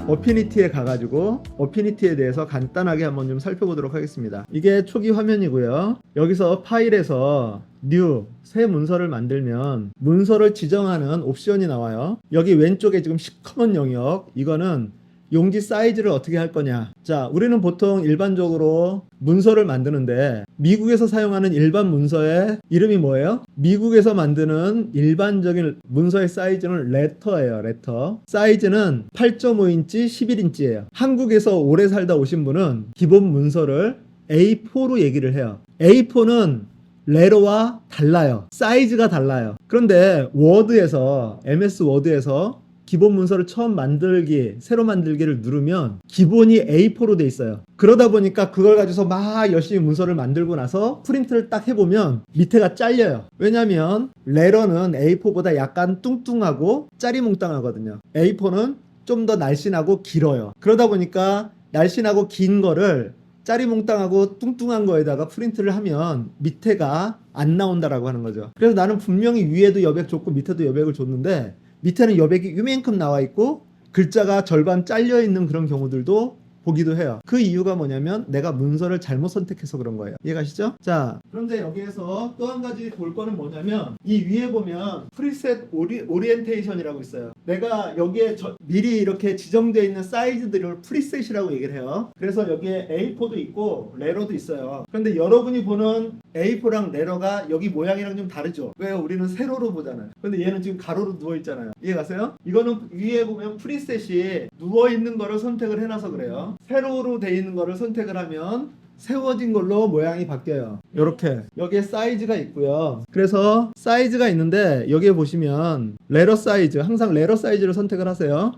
어피니티에 가가지고 어피니티에 대해서 간단하게 한번 좀 살펴보도록 하겠습니다. 이게 초기 화면이고요. 여기서 파일에서 뉴 새 문서를 만들면 문서를 지정하는 옵션이 나와요. 여기 왼쪽에 지금 시커먼 영역, 이거는 용지 사이즈를 어떻게 할 거냐. 자, 우리는 보통 일반적으로 문서를 만드는데 미국에서 사용하는 일반 문서의 이름이 뭐예요? 미국에서 만드는 일반적인 문서의 사이즈는 레터예요. 레터. 사이즈는 8.5인치, 11인치예요. 한국에서 오래 살다 오신 분은 기본 문서를 A4로 얘기를 해요. A4는 레러와 달라요. 사이즈가 달라요. 그런데 워드에서, MS 워드에서 기본 문서를 처음 만들기, 새로 만들기를 누르면 기본이 A4로 돼 있어요. 그러다 보니까 그걸 가지고서 막 열심히 문서를 만들고 나서 프린트를 딱 해보면 밑에가 잘려요. 왜냐면 레러는 A4보다 약간 뚱뚱하고 짜리몽땅하거든요. A4는 좀 더 날씬하고 길어요. 그러다 보니까 날씬하고 긴 거를 짜리몽땅하고 뚱뚱한 거에다가 프린트를 하면 밑에가 안 나온다라고 하는 거죠. 그래서 나는 분명히 위에도 여백 줬고 밑에도 여백을 줬는데 밑에는 여백이 이만큼 나와 있고 글자가 절반 잘려 있는 그런 경우들도 보기도 해요. 그 이유가 뭐냐면 내가 문서를 잘못 선택해서 그런 거예요. 이해가시죠? 자, 그런데 여기에서 또 한 가지 볼 거는 뭐냐면 이 위에 보면 프리셋 오리엔테이션이라고 있어요. 내가 여기에 미리 이렇게 지정되어 있는 사이즈들을 프리셋이라고 얘기를 해요. 그래서 여기에 A4도 있고 레러도 있어요. 그런데 여러분이 보는 A4랑 레러가 여기 모양이랑 좀 다르죠? 왜요? 우리는 세로로 보잖아요. 근데 얘는 지금 가로로 누워 있잖아요. 이해가세요? 이거는 위에 보면 프리셋이 누워 있는 거를 선택을 해놔서 그래요. 세로로 돼 있는 거를 선택을 하면 세워진 걸로 모양이 바뀌어요. 이렇게 여기에 사이즈가 있고요. 그래서 사이즈가 있는데 여기에 보시면 레러 사이즈, 항상 레러 사이즈를 선택을 하세요.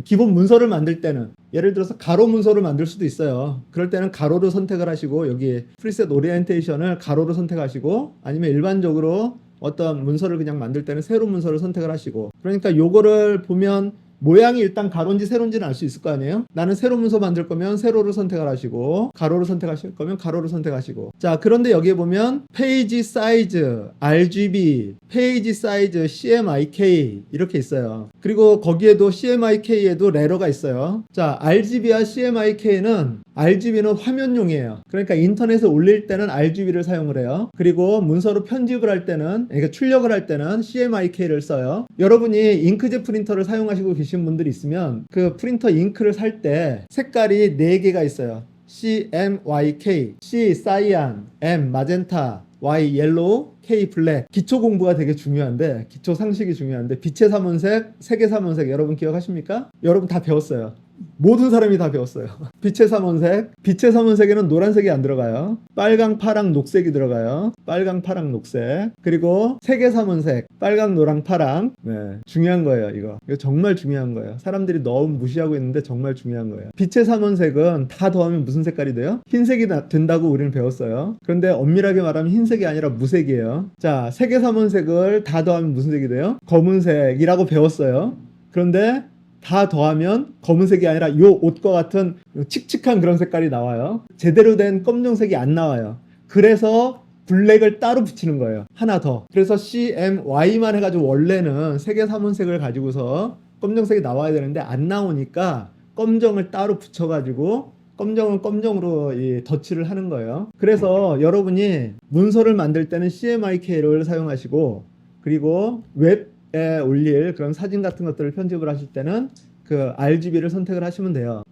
기본 문서를 만들 때는 예를 들어서 가로 문서를 만들 수도 있어요. 그럴 때는 가로로 선택을 하시고 여기 프리셋 오리엔테이션을 가로로 선택하시고 아니면 일반적으로 어떤 문서를 그냥 만들 때는 세로 문서를 선택을 하시고, 그러니까 요거를 보면 모양이 일단 가로인지 세로인지는 알 수 있을 거 아니에요? 나는 세로 문서 만들 거면 세로를 선택을 하시고 가로를 선택하실 거면 가로를 선택하시고. 자, 그런데 여기에 보면 페이지 사이즈, RGB, 페이지 사이즈, CMYK 이렇게 있어요. 그리고 거기에도 CMYK에도 레러가 있어요. 자, RGB와 CMYK는 RGB는 화면용이에요. 그러니까 인터넷에 올릴 때는 RGB를 사용을 해요. 그리고 문서로 편집을 할 때는, 그러니까 출력을 할 때는 CMYK를 써요. 여러분이 잉크젯 프린터를 사용하시고 계신 분들이 있으면 그 프린터 잉크를 살 때 색깔이 4개가 있어요. CMYK, C 사이안, M 마젠타, Y 옐로우, K 블랙. 기초 공부가 되게 중요한데, 기초 상식이 중요한데, 빛의 삼원색, 색의 삼원색 여러분 기억하십니까? 여러분 다 배웠어요. 모든 사람이 다 배웠어요. 빛의 삼원색, 빛의 삼원색에는 노란색이 안 들어가요. 빨강, 파랑, 녹색이 들어가요. 빨강, 파랑, 녹색. 그리고 색의 삼원색, 빨강, 노랑, 파랑. 네, 중요한 거예요. 이거 정말 중요한 거예요. 사람들이 너무 무시하고 있는데 정말 중요한 거예요. 빛의 삼원색은 다 더하면 무슨 색깔이 돼요? 흰색이 된다고 우리는 배웠어요. 그런데 엄밀하게 말하면 흰색이 아니라 무색이에요. 자, 색의 삼원색을 다 더하면 무슨 색이 돼요? 검은색이라고 배웠어요. 그런데 다 더하면 검은색이 아니라 요 옷과 같은 칙칙한 그런 색깔이 나와요. 제대로 된 검정색이 안 나와요. 그래서 블랙을 따로 붙이는 거예요. 하나 더. 그래서 CMY만 해가지고 원래는 색의 삼원색을 가지고서 검정색이 나와야 되는데 안 나오니까 검정을 따로 붙여가지고 검정은 검정으로 이 덧칠을 하는 거예요. 그래서 여러분이 문서를 만들 때는 CMYK를 사용하시고, 그리고 웹에 올릴 그런 사진 같은 것들을 편집을 하실 때는 그 RGB를 선택을 하시면 돼요.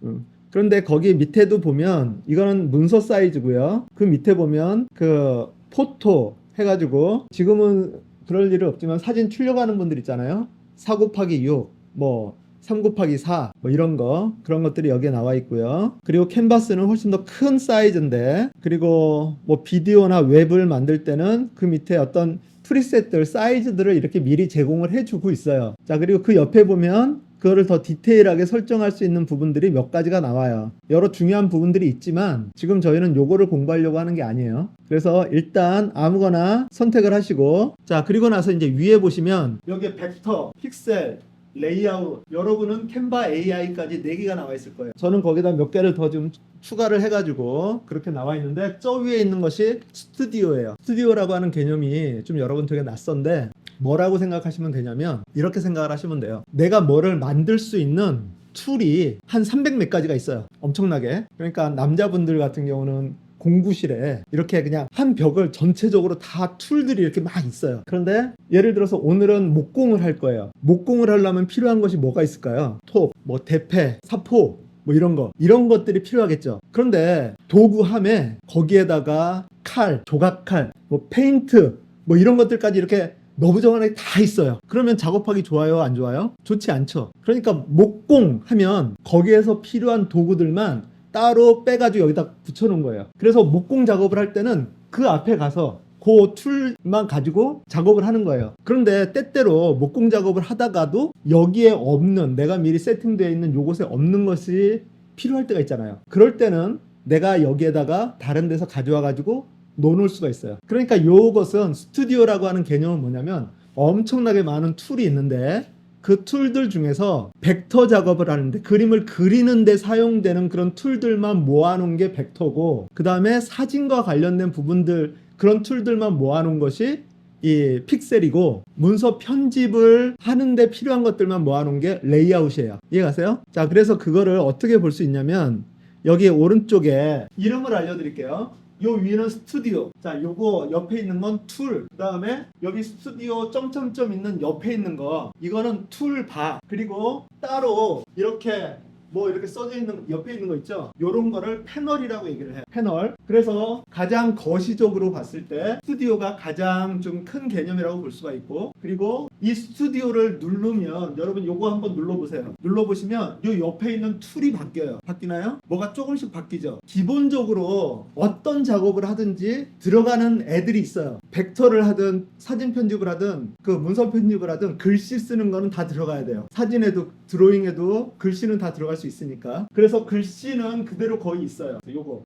그런데 거기 밑에도 보면 이거는 문서 사이즈고요. 그 밑에 보면 그 포토 해가지고, 지금은 그럴 일은 없지만 사진 출력하는 분들 있잖아요. 4 곱하기 6, 뭐 3 곱하기 4, 뭐 이런 거, 그런 것들이 여기에 나와 있고요. 그리고 캔버스는 훨씬 더 큰 사이즈인데, 그리고 뭐 비디오나 웹을 만들 때는 그 밑에 어떤 프리셋들, 사이즈들을 이렇게 미리 제공을 해주고 있어요. 자, 그리고 그 옆에 보면 그거를 더 디테일하게 설정할 수 있는 부분들이 몇 가지가 나와요. 여러 중요한 부분들이 있지만 지금 저희는 요거를 공부하려고 하는 게 아니에요. 그래서 일단 아무거나 선택을 하시고, 자, 그리고 나서 이제 위에 보시면 여기에 벡터, 픽셀, 레이아웃, 여러분은 캔바 AI까지 4개가 나와 있을 거예요. 저는 거기다 몇 개를 더 좀 추가를 해가지고 그렇게 나와 있는데, 저 위에 있는 것이 스튜디오예요. 스튜디오라고 하는 개념이 좀 여러분 되게 낯선데 뭐라고 생각하시면 되냐면 이렇게 생각을 하시면 돼요. 내가 뭐를 만들 수 있는 툴이 한 300 몇 가지가 있어요. 엄청나게. 그러니까 남자분들 같은 경우는 공부실에 이렇게 그냥 한 벽을 전체적으로 다 툴들이 이렇게 막 있어요. 그런데 예를 들어서 오늘은 목공을 할 거예요. 목공을 하려면 필요한 것이 뭐가 있을까요? 톱, 뭐 대패, 사포, 뭐 이런 것들이 필요하겠죠. 그런데 도구함에 거기에다가 칼, 조각칼, 뭐 페인트, 뭐 이런 것들까지 이렇게 너부정하게 다 있어요. 그러면 작업하기 좋아요, 안 좋아요? 좋지 않죠. 그러니까 목공하면 거기에서 필요한 도구들만 따로 빼가지고 여기다 붙여놓은 거예요. 그래서 목공 작업을 할 때는 그 앞에 가서 그 툴만 가지고 작업을 하는 거예요. 그런데 때때로 목공 작업을 하다가도 여기에 없는, 내가 미리 세팅되어 있는 요것에 없는 것이 필요할 때가 있잖아요. 그럴 때는 내가 여기에다가 다른 데서 가져와 가지고 놓을 수가 있어요. 그러니까 요것은 스튜디오라고 하는 개념은 뭐냐면 엄청나게 많은 툴이 있는데 그 툴들 중에서 벡터 작업을 하는데 그림을 그리는 데 사용되는 그런 툴들만 모아놓은 게 벡터고, 그 다음에 사진과 관련된 부분들, 그런 툴들만 모아놓은 것이 이 픽셀이고, 문서 편집을 하는데 필요한 것들만 모아놓은 게 레이아웃이에요. 이해가세요? 자, 그래서 그거를 어떻게 볼 수 있냐면 여기 오른쪽에 이름을 알려드릴게요. 요 위는 스튜디오. 자, 요거 옆에 있는 건 툴. 그 다음에 여기 스튜디오 점점점 있는 옆에 있는 거, 이거는 툴바. 그리고 따로 이렇게 뭐 이렇게 써져 있는 옆에 있는 거 있죠? 요런 거를 패널이라고 얘기를 해요. 패널. 그래서 가장 거시적으로 봤을 때 스튜디오가 가장 좀 큰 개념이라고 볼 수가 있고, 그리고 이 스튜디오를 누르면 여러분 요거 한번 눌러보세요. 눌러보시면 요 옆에 있는 툴이 바뀌어요. 바뀌나요? 뭐가 조금씩 바뀌죠. 기본적으로 어떤 작업을 하든지 들어가는 애들이 있어요. 벡터를 하든 사진 편집을 하든 그 문서 편집을 하든 글씨 쓰는 거는 다 들어가야 돼요. 사진에도 드로잉에도 글씨는 다 들어갈 수 있으니까. 그래서 글씨는 그대로 거의 있어요.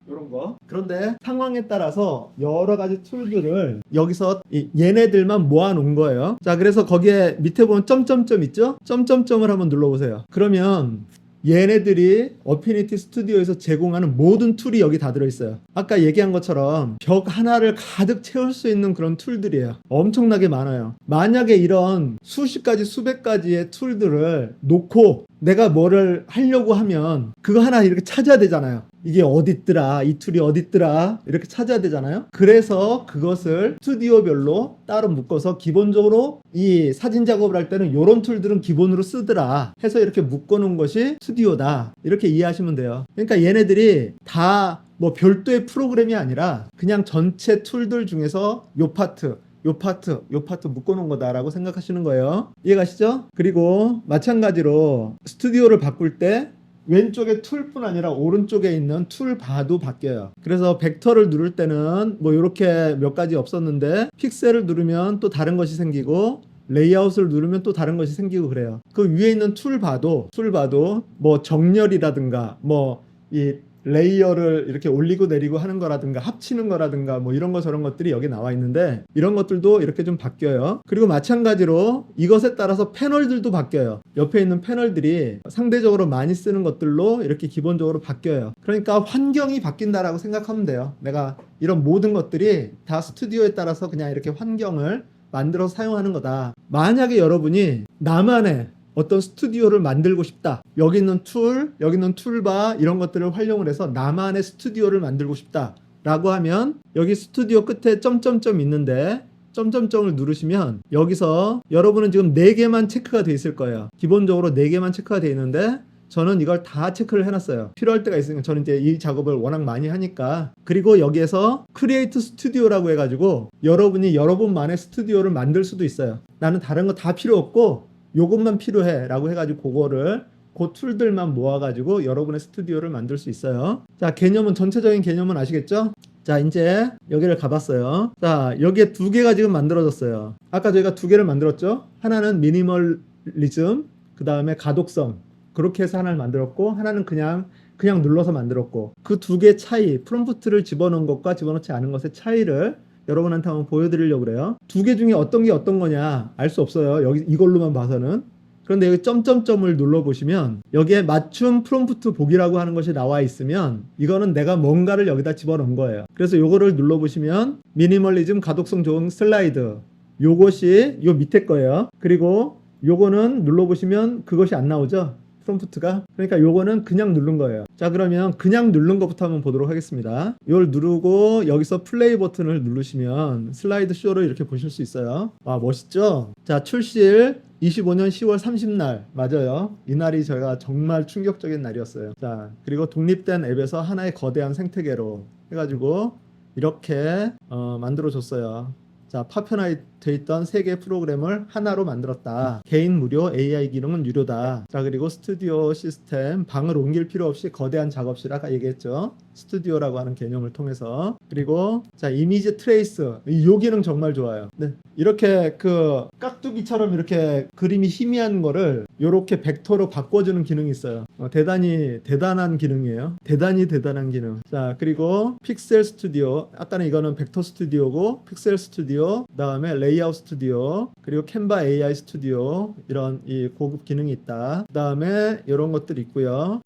요런 거. 그런데 상황에 따라서 여러 가지 툴들을 여기서 얘네들만 모아놓은 거예요. 자, 그래서 거기에 밑에 보면 점점점 있죠? 점점점을 한번 눌러보세요. 그러면 얘네들이 어피니티 스튜디오에서 제공하는 모든 툴이 여기 다 들어있어요. 아까 얘기한 것처럼 벽 하나를 가득 채울 수 있는 그런 툴들이에요. 엄청나게 많아요. 만약에 이런 수십 가지 수백 가지의 툴들을 놓고 내가 뭐를 하려고 하면 그거 하나 이렇게 찾아야 되잖아요. 이게 어딨더라, 이 툴이 어딨더라, 이렇게 찾아야 되잖아요. 그래서 그것을 스튜디오별로 따로 묶어서 기본적으로 이 사진 작업을 할 때는 이런 툴들은 기본으로 쓰더라 해서 이렇게 묶어놓은 것이 스튜디오다, 이렇게 이해하시면 돼요. 그러니까 얘네들이 다 뭐 별도의 프로그램이 아니라 그냥 전체 툴들 중에서 요 파트 묶어놓은 거다라고 생각하시는 거예요. 이해가시죠? 그리고 마찬가지로 스튜디오를 바꿀 때 왼쪽에 툴뿐 아니라 오른쪽에 있는 툴바도 바뀌어요. 그래서 벡터를 누를 때는 뭐 이렇게 몇 가지 없었는데 픽셀을 누르면 또 다른 것이 생기고, 레이아웃을 누르면 또 다른 것이 생기고 그래요. 그 위에 있는 툴바도 뭐 정렬이라든가 뭐 이 레이어를 이렇게 올리고 내리고 하는 거라든가 합치는 거라든가 뭐 이런 거 저런 것들이 여기 나와 있는데, 이런 것들도 이렇게 좀 바뀌어요. 그리고 마찬가지로 이것에 따라서 패널들도 바뀌어요. 옆에 있는 패널들이 상대적으로 많이 쓰는 것들로 이렇게 기본적으로 바뀌어요. 그러니까 환경이 바뀐다라고 생각하면 돼요. 내가 이런 모든 것들이 다 스튜디오에 따라서 그냥 이렇게 환경을 만들어서 사용하는 거다. 만약에 여러분이 나만의 어떤 스튜디오를 만들고 싶다, 여기 있는 툴, 여기 있는 툴바 이런 것들을 활용을 해서 나만의 스튜디오를 만들고 싶다 라고 하면 여기 스튜디오 끝에 점점점 있는데 점점점을 누르시면 여기서 여러분은 지금 4개만 체크가 돼 있을 거예요. 기본적으로 4개만 체크가 돼 있는데 저는 이걸 다 체크를 해놨어요. 필요할 때가 있으니까 저는 이제 이 작업을 워낙 많이 하니까. 그리고 여기에서 크리에이트 스튜디오라고 해가지고 여러분이 여러분만의 스튜디오를 만들 수도 있어요. 나는 다른 거 다 필요 없고 요것만 필요해 라고 해가지고 그거를 그 툴들만 모아가지고 여러분의 스튜디오를 만들 수 있어요. 자, 개념은, 전체적인 개념은 아시겠죠? 자, 이제 여기를 가봤어요. 자, 여기에 2개가 지금 만들어졌어요. 아까 저희가 2개를 만들었죠? 하나는 미니멀리즘, 그 다음에 가독성, 그렇게 해서 하나를 만들었고, 하나는 그냥 눌러서 만들었고, 그 2개 차이, 프롬프트를 집어넣은 것과 집어넣지 않은 것의 차이를 여러분한테 한번 보여드리려고 그래요. 2개 중에 어떤 게 어떤 거냐 알 수 없어요. 여기 이걸로만 봐서는. 그런데 여기 점점점을 눌러보시면 여기에 맞춤 프롬프트 보기라고 하는 것이 나와 있으면 이거는 내가 뭔가를 여기다 집어넣은 거예요. 그래서 요거를 눌러보시면 미니멀리즘, 가독성 좋은 슬라이드, 요것이 요 밑에 거예요. 그리고 요거는 눌러보시면 그것이 안 나오죠. 프롬프트가. 그러니까 요거는 그냥 누른 거예요. 자, 그러면 그냥 누른 것부터 한번 보도록 하겠습니다. 이걸 누르고 여기서 플레이 버튼을 누르시면 슬라이드 쇼를 이렇게 보실 수 있어요. 아, 멋있죠? 자, 출시일 25년 10월 30날 맞아요. 이날이 저희가 정말 충격적인 날이었어요. 자, 그리고 독립된 앱에서 하나의 거대한 생태계로 해가지고 이렇게 만들어줬어요. 자, 파편화되어 있던 3개의 프로그램을 하나로 만들었다. 개인 무료, AI 기능은 유료다. 자, 그리고 스튜디오 시스템, 방을 옮길 필요 없이 거대한 작업실, 아까 얘기했죠. 스튜디오라고 하는 개념을 통해서. 그리고 자, 이미지 트레이스, 이 기능 정말 좋아요. 네, 이렇게 그 깍두기처럼 이렇게 그림이 희미한 거를 이렇게 벡터로 바꿔주는 기능이 있어요. 대단히 대단한 기능이에요. 대단히 대단한 기능. 자, 그리고 픽셀 스튜디오, 아까는 이거는 벡터 스튜디오고 픽셀 스튜디오, 그다음에 레이아웃 스튜디오, 그리고 캔바 AI 스튜디오, 이런 이 고급 기능이 있다. 그다음에 이런 것들이 있고요.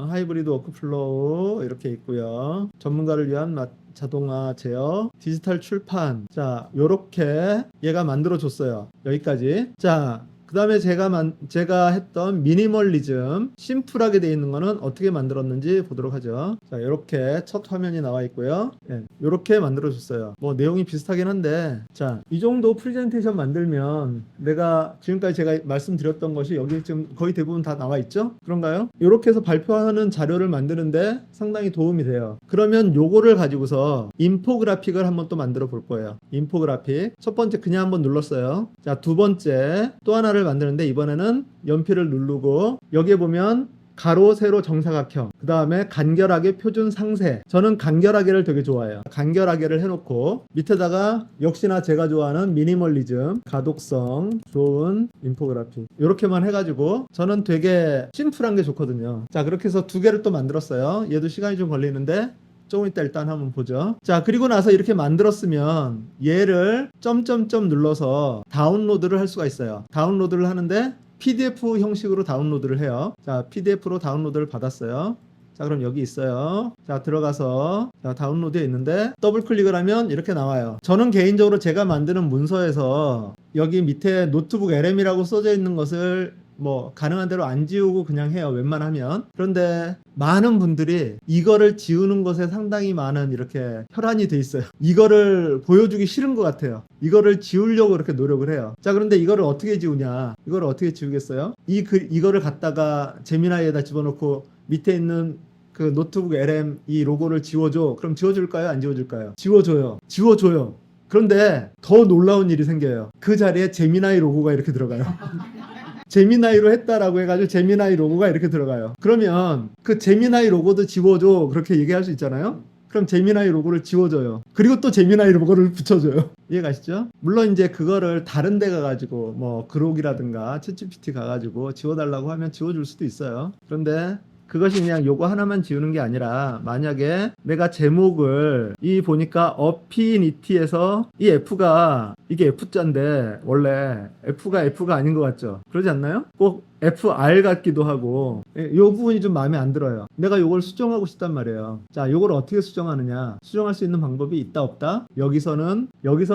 하이브리드 워크플로우 이렇게 있고요. 전문가를 위한 자동화 제어, 디지털 출판. 자, 요렇게 얘가 만들어 줬어요. 여기까지. 자, 그 다음에 제가 했던 미니멀리즘, 심플하게 되어 있는 거는 어떻게 만들었는지 보도록 하죠. 자, 이렇게 첫 화면이 나와 있고요. 네, 이렇게 만들어 줬어요. 뭐 내용이 비슷하긴 한데, 자, 이 정도 프레젠테이션 만들면 내가 지금까지 제가 말씀드렸던 것이 여기 지금 거의 대부분 다 나와 있죠? 그런가요? 이렇게 해서 발표하는 자료를 만드는데 상당히 도움이 돼요. 그러면 요거를 가지고서 인포그래픽을 한번 또 만들어 볼 거예요. 인포그래픽. 첫 번째 그냥 한번 눌렀어요. 자, 두 번째 또 하나를 만드는데, 이번에는 연필을 누르고 여기에 보면 가로, 세로, 정사각형, 그 다음에 간결하게 표준 상세. 저는 간결하게를 되게 좋아해요. 간결하게를 해놓고 밑에다가 역시나 제가 좋아하는 미니멀리즘, 가독성 좋은 인포그래픽, 이렇게만 해가지고 저는 되게 심플한 게 좋거든요. 자, 그렇게 해서 2개를 또 만들었어요. 얘도 시간이 좀 걸리는데 조금 이따 일단 한번 보죠. 자, 그리고 나서 이렇게 만들었으면 얘를 점점점 눌러서 다운로드를 할 수가 있어요. 다운로드를 하는데 PDF 형식으로 다운로드를 해요. 자, PDF로 다운로드를 받았어요. 자, 그럼 여기 있어요. 자, 들어가서 자, 다운로드에 있는데 더블 클릭을 하면 이렇게 나와요. 저는 개인적으로 제가 만드는 문서에서 여기 밑에 노트북 LM이라고 써져 있는 것을 뭐 가능한 대로 안 지우고 그냥 해요, 웬만하면. 그런데 많은 분들이 이거를 지우는 것에 상당히 많은 이렇게 혈안이 돼 있어요. 이거를 보여주기 싫은 것 같아요. 이거를 지우려고 이렇게 노력을 해요. 자, 그런데 이거를 어떻게 지우냐? 이거를 어떻게 지우겠어요? 이거를 갖다가 제미나이에다 집어넣고 밑에 있는 그 노트북 LM 이 로고를 지워줘. 그럼 지워줄까요? 안 지워줄까요? 지워줘요. 그런데 더 놀라운 일이 생겨요. 그 자리에 제미나이 로고가 이렇게 들어가요. 제미나이로 했다라고 해가지고 제미나이 로고가 이렇게 들어가요. 그러면 그 제미나이 로고도 지워줘, 그렇게 얘기할 수 있잖아요. 그럼 제미나이 로고를 지워줘요. 그리고 또 제미나이 로고를 붙여줘요. 이해가시죠? 물론 이제 그거를 다른 데 가가지고 뭐 그록이라든가 챗GPT 가가지고 지워달라고 하면 지워줄 수도 있어요. 그런데 그것이 그냥 요거 하나만 지우는 게 아니라, 만약에 내가 제목을 보니까 어피니티에서 이 F가 이게 F자인데 원래 F가 아닌 것 같죠? 그러지 않나요? 꼭 FR 같기도 하고, 요 부분이 좀 마음에 안 들어요. 내가 요걸 수정하고 싶단 말이에요. 자, 요걸 어떻게 수정하느냐? 수정할 수 있는 방법이 있다 없다? 여기서는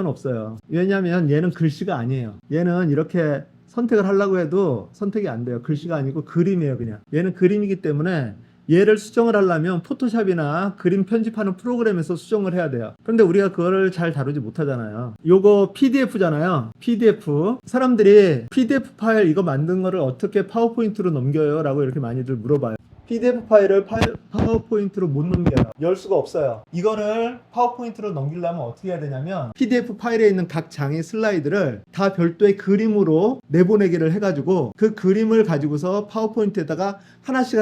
없어요. 왜냐면 얘는 글씨가 아니에요. 얘는 이렇게 선택을 하려고 해도 선택이 안 돼요. 글씨가 아니고 그림이에요, 그냥. 얘는 그림이기 때문에 얘를 수정을 하려면 포토샵이나 그림 편집하는 프로그램에서 수정을 해야 돼요. 그런데 우리가 그거를 잘 다루지 못하잖아요. 요거 PDF잖아요. PDF. 사람들이 PDF 파일 이거 만든 거를 어떻게 파워포인트로 넘겨요? 라고 이렇게 많이들 물어봐요. PDF 파일을 파워포인트로 못 넘겨요. 열 수가 없어요. 이거를 파워포인트로 넘기려면 어떻게 해야 되냐면, PDF 파일에 있는 각 장의 슬라이드를 다 별도의 그림으로 내보내기를 해가지고 그 그림을 가지고서 파워포인트에다가 하나씩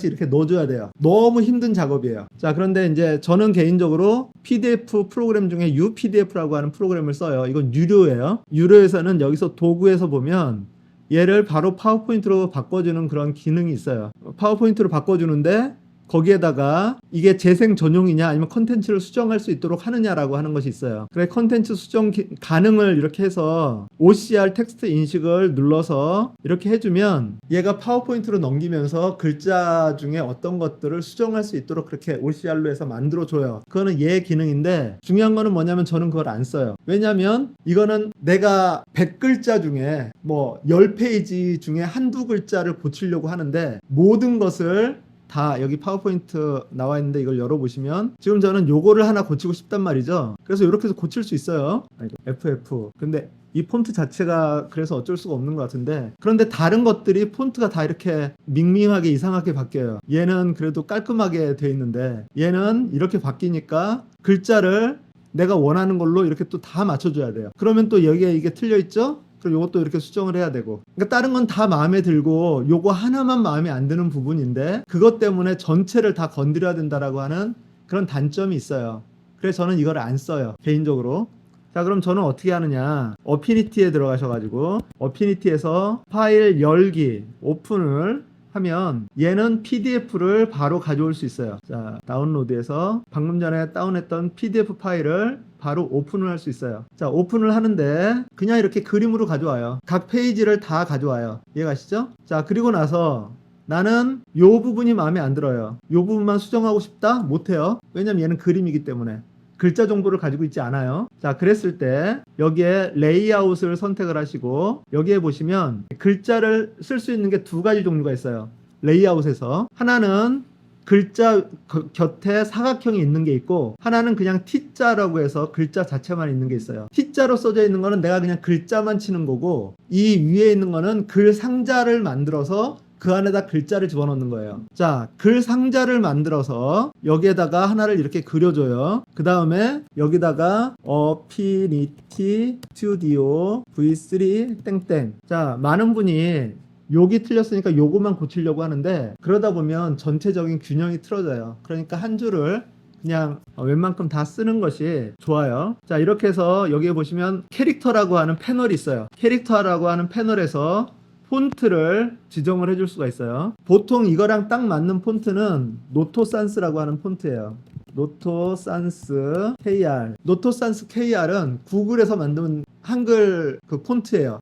이렇게 넣어줘야 돼요. 너무 힘든 작업이에요. 자, 그런데 이제 저는 개인적으로 PDF 프로그램 중에 UPDF라고 하는 프로그램을 써요. 이건 유료예요. 유료에서는 여기서 도구에서 보면 얘를 바로 파워포인트로 바꿔주는 그런 기능이 있어요. 파워포인트로 바꿔주는데 거기에다가 이게 재생 전용이냐 아니면 컨텐츠를 수정할 수 있도록 하느냐라고 하는 것이 있어요. 그래 컨텐츠 수정 가능을 이렇게 해서 OCR 텍스트 인식을 눌러서 이렇게 해주면 얘가 파워포인트로 넘기면서 글자 중에 어떤 것들을 수정할 수 있도록 그렇게 OCR로 해서 만들어줘요. 그거는 얘 기능인데 중요한 거는 뭐냐면 저는 그걸 안 써요. 왜냐면 이거는 내가 100글자 중에 뭐 10페이지 중에 한두 글자를 고치려고 하는데 모든 것을 다 여기 파워포인트 나와 있는데 이걸 열어보시면 지금 저는 요거를 하나 고치고 싶단 말이죠. 그래서 이렇게 해서 고칠 수 있어요. FF. 근데 이 폰트 자체가 그래서 어쩔 수가 없는 것 같은데 그런데 다른 것들이 폰트가 다 이렇게 밍밍하게 이상하게 바뀌어요. 얘는 그래도 깔끔하게 돼 있는데 얘는 이렇게 바뀌니까 글자를 내가 원하는 걸로 이렇게 또 다 맞춰줘야 돼요. 그러면 또 여기에 이게 틀려 있죠? 그럼 요것도 이렇게 수정을 해야 되고 그러니까 다른 건 다 마음에 들고 요거 하나만 마음에 안 드는 부분인데 그것 때문에 전체를 다 건드려야 된다라고 하는 그런 단점이 있어요. 그래서 저는 이걸 안 써요 개인적으로. 자 그럼 저는 어떻게 하느냐 어피니티에 들어가셔가지고 어피니티에서 파일 열기 오픈을 하면 얘는 PDF를 바로 가져올 수 있어요. 자 다운로드해서 방금 전에 다운했던 PDF 파일을 바로 오픈을 할 수 있어요. 자 오픈을 하는데 그냥 이렇게 그림으로 가져와요. 각 페이지를 다 가져와요. 이해가시죠? 자 그리고 나서 나는 요 부분이 마음에 안 들어요. 요 부분만 수정하고 싶다? 못해요. 왜냐면 얘는 그림이기 때문에 글자 정보를 가지고 있지 않아요. 자 그랬을 때 여기에 레이아웃을 선택을 하시고 여기에 보시면 글자를 쓸 수 있는 게 두 가지 종류가 있어요. 레이아웃에서 하나는 글자 곁에 사각형이 있는 게 있고 하나는 그냥 T자라고 해서 글자 자체만 있는 게 있어요. T자로 써져 있는 거는 내가 그냥 글자만 치는 거고 이 위에 있는 거는 글 상자를 만들어서 그 안에다 글자를 집어넣는 거예요. 자, 글 상자를 만들어서 여기에다가 하나를 이렇게 그려줘요. 그 다음에 여기다가 어피니티 스튜디오 V3 땡땡. 자, 많은 분이 여기 틀렸으니까 요거만 고치려고 하는데 그러다 보면 전체적인 균형이 틀어져요. 그러니까 한 줄을 그냥 웬만큼 다 쓰는 것이 좋아요. 자 이렇게 해서 여기에 보시면 캐릭터라고 하는 패널이 있어요. 캐릭터라고 하는 패널에서 폰트를 지정을 해줄 수가 있어요. 보통 이거랑 딱 맞는 폰트는 노토산스라고 하는 폰트예요. 노토산스 KR. 노토산스 KR은 구글에서 만든 한글 그 폰트예요.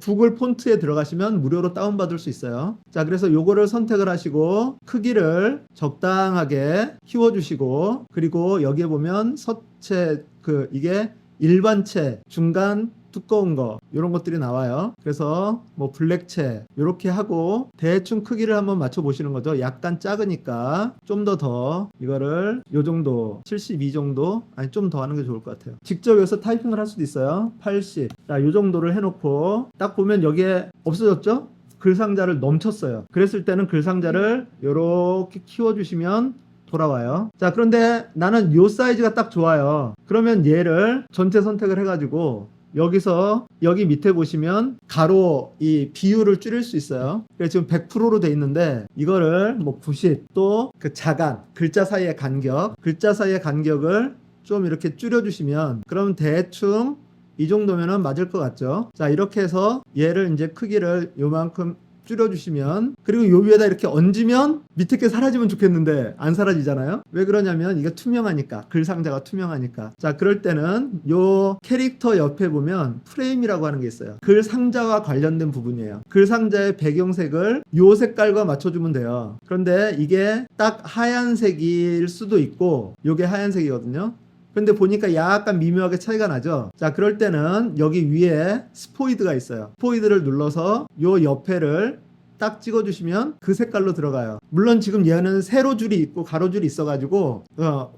구글 폰트에 들어가시면 무료로 다운받을 수 있어요. 자, 그래서 요거를 선택을 하시고 크기를 적당하게 키워주시고 그리고 여기에 보면 서체 이게 일반체, 중간 두꺼운 거 이런 것들이 나와요. 그래서 뭐 블랙체 이렇게 하고 대충 크기를 한번 맞춰 보시는 거죠. 약간 작으니까 좀 더 이거를 요 정도 72 정도 아니 좀 더 하는 게 좋을 것 같아요. 직접 여기서 타이핑을 할 수도 있어요. 80 자, 요 정도를 해놓고 딱 보면 여기에 없어졌죠? 글 상자를 넘쳤어요. 그랬을 때는 글 상자를 이렇게 키워주시면 돌아와요. 자 그런데 나는 요 사이즈가 딱 좋아요. 그러면 얘를 전체 선택을 해가지고 여기서 여기 밑에 보시면 가로 이 비율을 줄일 수 있어요. 그래서 지금 100%로 돼 있는데 이거를 뭐 90 또 그 자간 글자 사이의 간격을 좀 이렇게 줄여주시면 그러면 대충 이 정도면은 맞을 것 같죠. 자 이렇게 해서 얘를 이제 크기를 요만큼 줄여주시면 그리고 요 위에다 이렇게 얹으면 밑에 게 사라지면 좋겠는데 안 사라지잖아요. 왜 그러냐면 이게 투명하니까 글 상자가 투명하니까. 자 그럴 때는 요 캐릭터 옆에 보면 프레임이라고 하는 게 있어요. 글 상자와 관련된 부분이에요. 글 상자의 배경색을 요 색깔과 맞춰주면 돼요. 그런데 이게 딱 하얀색일 수도 있고 요게 하얀색이거든요. 근데 보니까 약간 미묘하게 차이가 나죠. 자 그럴 때는 여기 위에 스포이드가 있어요. 스포이드를 눌러서 요 옆에를 딱 찍어주시면 그 색깔로 들어가요. 물론 지금 얘는 세로줄이 있고 가로줄이 있어가지고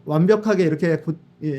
완벽하게 이렇게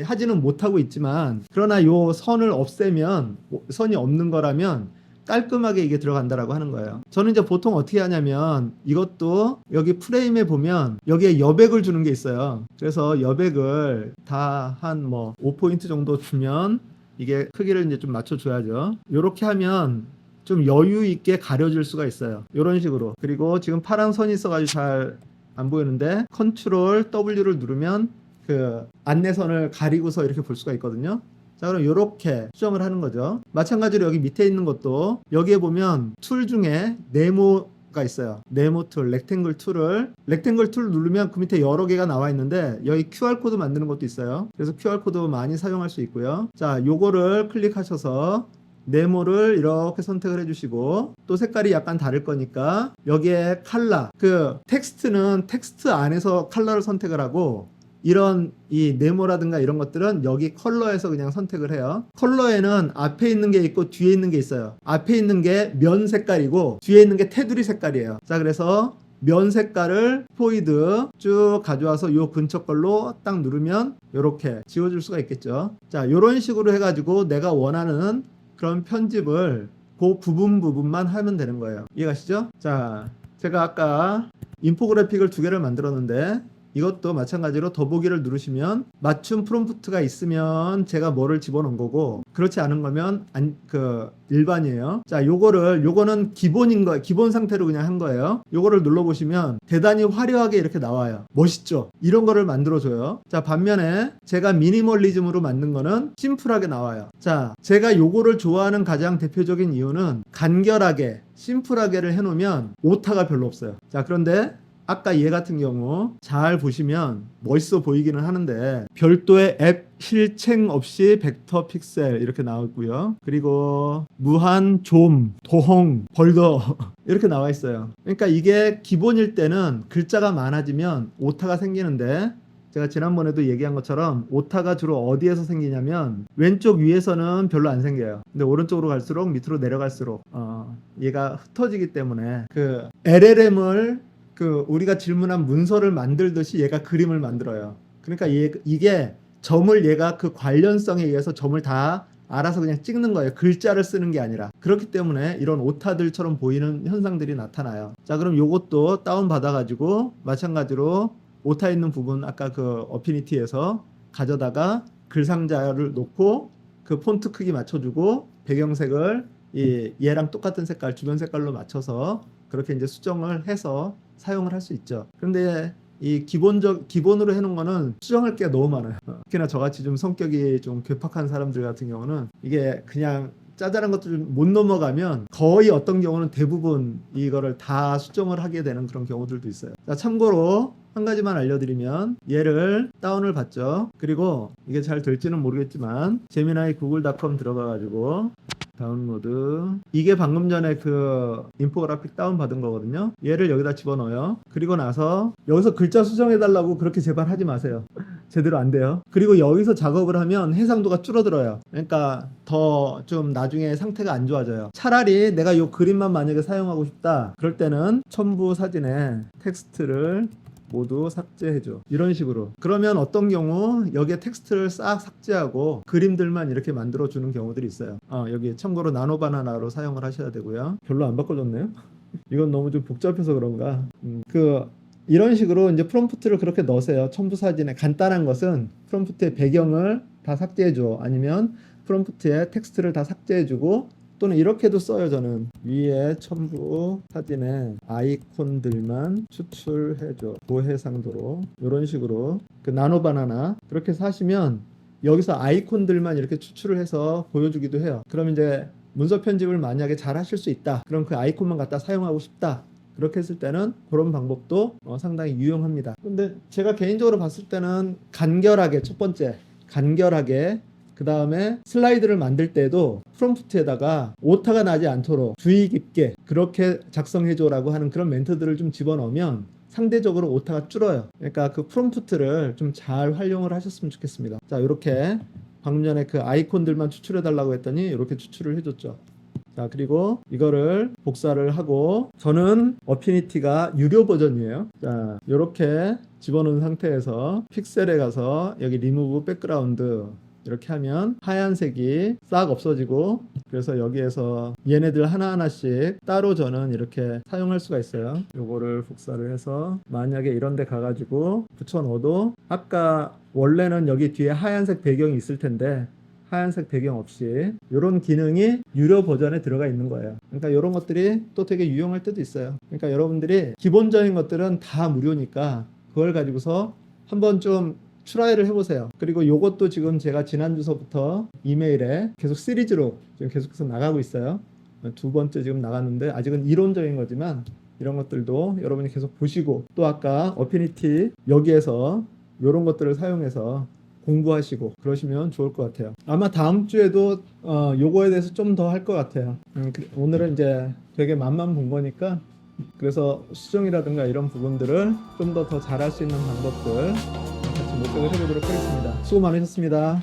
하지는 못하고 있지만 그러나 요 선을 없애면 선이 없는 거라면 깔끔하게 이게 들어간다라고 하는 거예요. 저는 이제 보통 어떻게 하냐면 이것도 여기 프레임에 보면 여기에 여백을 주는 게 있어요. 그래서 여백을 다 한 뭐 5포인트 정도 주면 이게 크기를 이제 좀 맞춰줘야죠. 이렇게 하면 좀 여유 있게 가려질 수가 있어요. 이런 식으로. 그리고 지금 파란 선이 있어가지고 잘 안 보이는데 컨트롤 W를 누르면 그 안내선을 가리고서 이렇게 볼 수가 있거든요. 자 그럼 이렇게 수정을 하는 거죠. 마찬가지로 여기 밑에 있는 것도 여기에 보면 툴 중에 네모 가 있어요. 네모 툴, 렉탱글 툴을 누르면 그 밑에 여러 개가 나와 있는데 여기 QR코드 만드는 것도 있어요. 그래서 QR코드 많이 사용할 수 있고요. 자, 요거를 클릭하셔서 네모를 이렇게 선택을 해주시고 또 색깔이 약간 다를 거니까 여기에 컬러, 그 텍스트는 텍스트 안에서 컬러를 선택을 하고 이런 이 네모라든가 이런 것들은 여기 컬러에서 그냥 선택을 해요. 컬러에는 앞에 있는 게 있고 뒤에 있는 게 있어요. 앞에 있는 게 면 색깔이고 뒤에 있는 게 테두리 색깔이에요. 자, 그래서 면 색깔을 포이드 쭉 가져와서 요 근처 걸로 딱 누르면 이렇게 지워줄 수가 있겠죠. 자, 요런 식으로 해가지고 내가 원하는 그런 편집을 그 부분만 하면 되는 거예요. 이해가시죠? 자, 제가 아까 인포그래픽을 2개를 만들었는데 이것도 마찬가지로 더보기를 누르시면 맞춤 프롬프트가 있으면 제가 뭐를 집어넣은 거고 그렇지 않은 거면 일반이에요. 자, 요거는 기본인 거예요. 기본 상태로 그냥 한 거예요. 요거를 눌러보시면 대단히 화려하게 이렇게 나와요. 멋있죠? 이런 거를 만들어줘요. 자, 반면에 제가 미니멀리즘으로 만든 거는 심플하게 나와요. 자, 제가 요거를 좋아하는 가장 대표적인 이유는 간결하게 심플하게를 해놓으면 오타가 별로 없어요. 자, 그런데 아까 얘 같은 경우 잘 보시면 멋있어 보이기는 하는데 별도의 앱 실행 없이 벡터 픽셀 이렇게 나왔고요. 그리고 무한 좀, 도홍, 벌더 이렇게 나와 있어요. 그러니까 이게 기본일 때는 글자가 많아지면 오타가 생기는데 제가 지난번에도 얘기한 것처럼 오타가 주로 어디에서 생기냐면 왼쪽 위에서는 별로 안 생겨요. 근데 오른쪽으로 갈수록 밑으로 내려갈수록 얘가 흩어지기 때문에 그 LLM을 우리가 질문한 문서를 만들듯이 얘가 그림을 만들어요. 그러니까 이게 점을 얘가 그 관련성에 의해서 점을 다 알아서 그냥 찍는 거예요. 글자를 쓰는 게 아니라. 그렇기 때문에 이런 오타들처럼 보이는 현상들이 나타나요. 자, 그럼 요것도 다운 받아가지고 마찬가지로 오타 있는 부분 아까 그 어피니티에서 가져다가 글 상자를 놓고 그 폰트 크기 맞춰주고 배경색을 얘랑 똑같은 색깔 주변 색깔로 맞춰서 그렇게 이제 수정을 해서 사용을 할 수 있죠. 그런데 이 기본으로 해놓은 거는 수정할 게 너무 많아요. 특히나 저같이 좀 성격이 좀 괴팍한 사람들 같은 경우는 이게 그냥 짜잘한 것도 좀 못 넘어가면 거의 어떤 경우는 대부분 이거를 다 수정을 하게 되는 그런 경우들도 있어요. 자, 참고로 한 가지만 알려드리면 얘를 다운을 받죠. 그리고 이게 잘 될지는 모르겠지만 제미나이 구글닷컴 들어가가지고 다운로드, 이게 방금 전에 그 인포그래픽 다운 받은 거거든요. 얘를 여기다 집어넣어요. 그리고 나서 여기서 글자 수정해 달라고 그렇게 제발 하지 마세요. 제대로 안 돼요. 그리고 여기서 작업을 하면 해상도가 줄어들어요. 그러니까 더 좀 나중에 상태가 안 좋아져요. 차라리 내가 이 그림만 만약에 사용하고 싶다 그럴 때는 첨부 사진에 텍스트를 모두 삭제해줘, 이런 식으로. 그러면 어떤 경우 여기에 텍스트를 싹 삭제하고 그림들만 이렇게 만들어주는 경우들이 있어요. 여기 참고로 나노바나나로 사용을 하셔야 되고요. 별로 안 바꿔줬네요. 이건 너무 좀 복잡해서 그런가. 이런 식으로 이제 프롬프트를 그렇게 넣으세요. 첨부 사진에 간단한 것은 프롬프트의 배경을 다 삭제해줘, 아니면 프롬프트에 텍스트를 다 삭제해주고, 또는 이렇게도 써요. 저는 위에 첨부 사진에 아이콘들만 추출해줘, 고해상도로, 이런 식으로. 그 나노바나나 그렇게 해서 하시면 여기서 아이콘들만 이렇게 추출을 해서 보여주기도 해요. 그럼 이제 문서 편집을 만약에 잘 하실 수 있다, 그럼 그 아이콘만 갖다 사용하고 싶다, 그렇게 했을 때는 그런 방법도 상당히 유용합니다. 근데 제가 개인적으로 봤을 때는 간결하게, 첫 번째 간결하게, 그 다음에 슬라이드를 만들 때도 프롬프트에다가 오타가 나지 않도록 주의 깊게 그렇게 작성해줘라고 하는 그런 멘트들을 좀 집어넣으면 상대적으로 오타가 줄어요. 그러니까 그 프롬프트를 좀 잘 활용을 하셨으면 좋겠습니다. 자, 이렇게 방금 전에 그 아이콘들만 추출해달라고 했더니 이렇게 추출을 해줬죠. 자, 그리고 이거를 복사를 하고, 저는 어피니티가 유료 버전이에요. 자, 이렇게 집어넣은 상태에서 픽셀에 가서 여기 리무브 백그라운드 이렇게 하면 하얀색이 싹 없어지고, 그래서 여기에서 얘네들 하나하나씩 따로 저는 이렇게 사용할 수가 있어요. 요거를 복사를 해서 만약에 이런 데 가가지고 붙여넣어도 아까 원래는 여기 뒤에 하얀색 배경이 있을 텐데 하얀색 배경 없이 이런 기능이 유료 버전에 들어가 있는 거예요. 그러니까 이런 것들이 또 되게 유용할 때도 있어요. 그러니까 여러분들이 기본적인 것들은 다 무료니까 그걸 가지고서 한번 좀 트라이를 해보세요. 그리고 요것도 지금 제가 지난주서부터 이메일에 계속 시리즈로 지금 계속해서 나가고 있어요. 2번째 지금 나갔는데 아직은 이론적인 거지만 이런 것들도 여러분이 계속 보시고, 또 아까 어피니티 여기에서 이런 것들을 사용해서 공부하시고 그러시면 좋을 것 같아요. 아마 다음 주에도 요거에 대해서 좀 더 할 것 같아요. 오늘은 이제 되게 맛만 본 거니까, 그래서 수정이라든가 이런 부분들을 좀 더 잘할 수 있는 방법들 같이 모색을 해보도록 하겠습니다. 수고 많으셨습니다.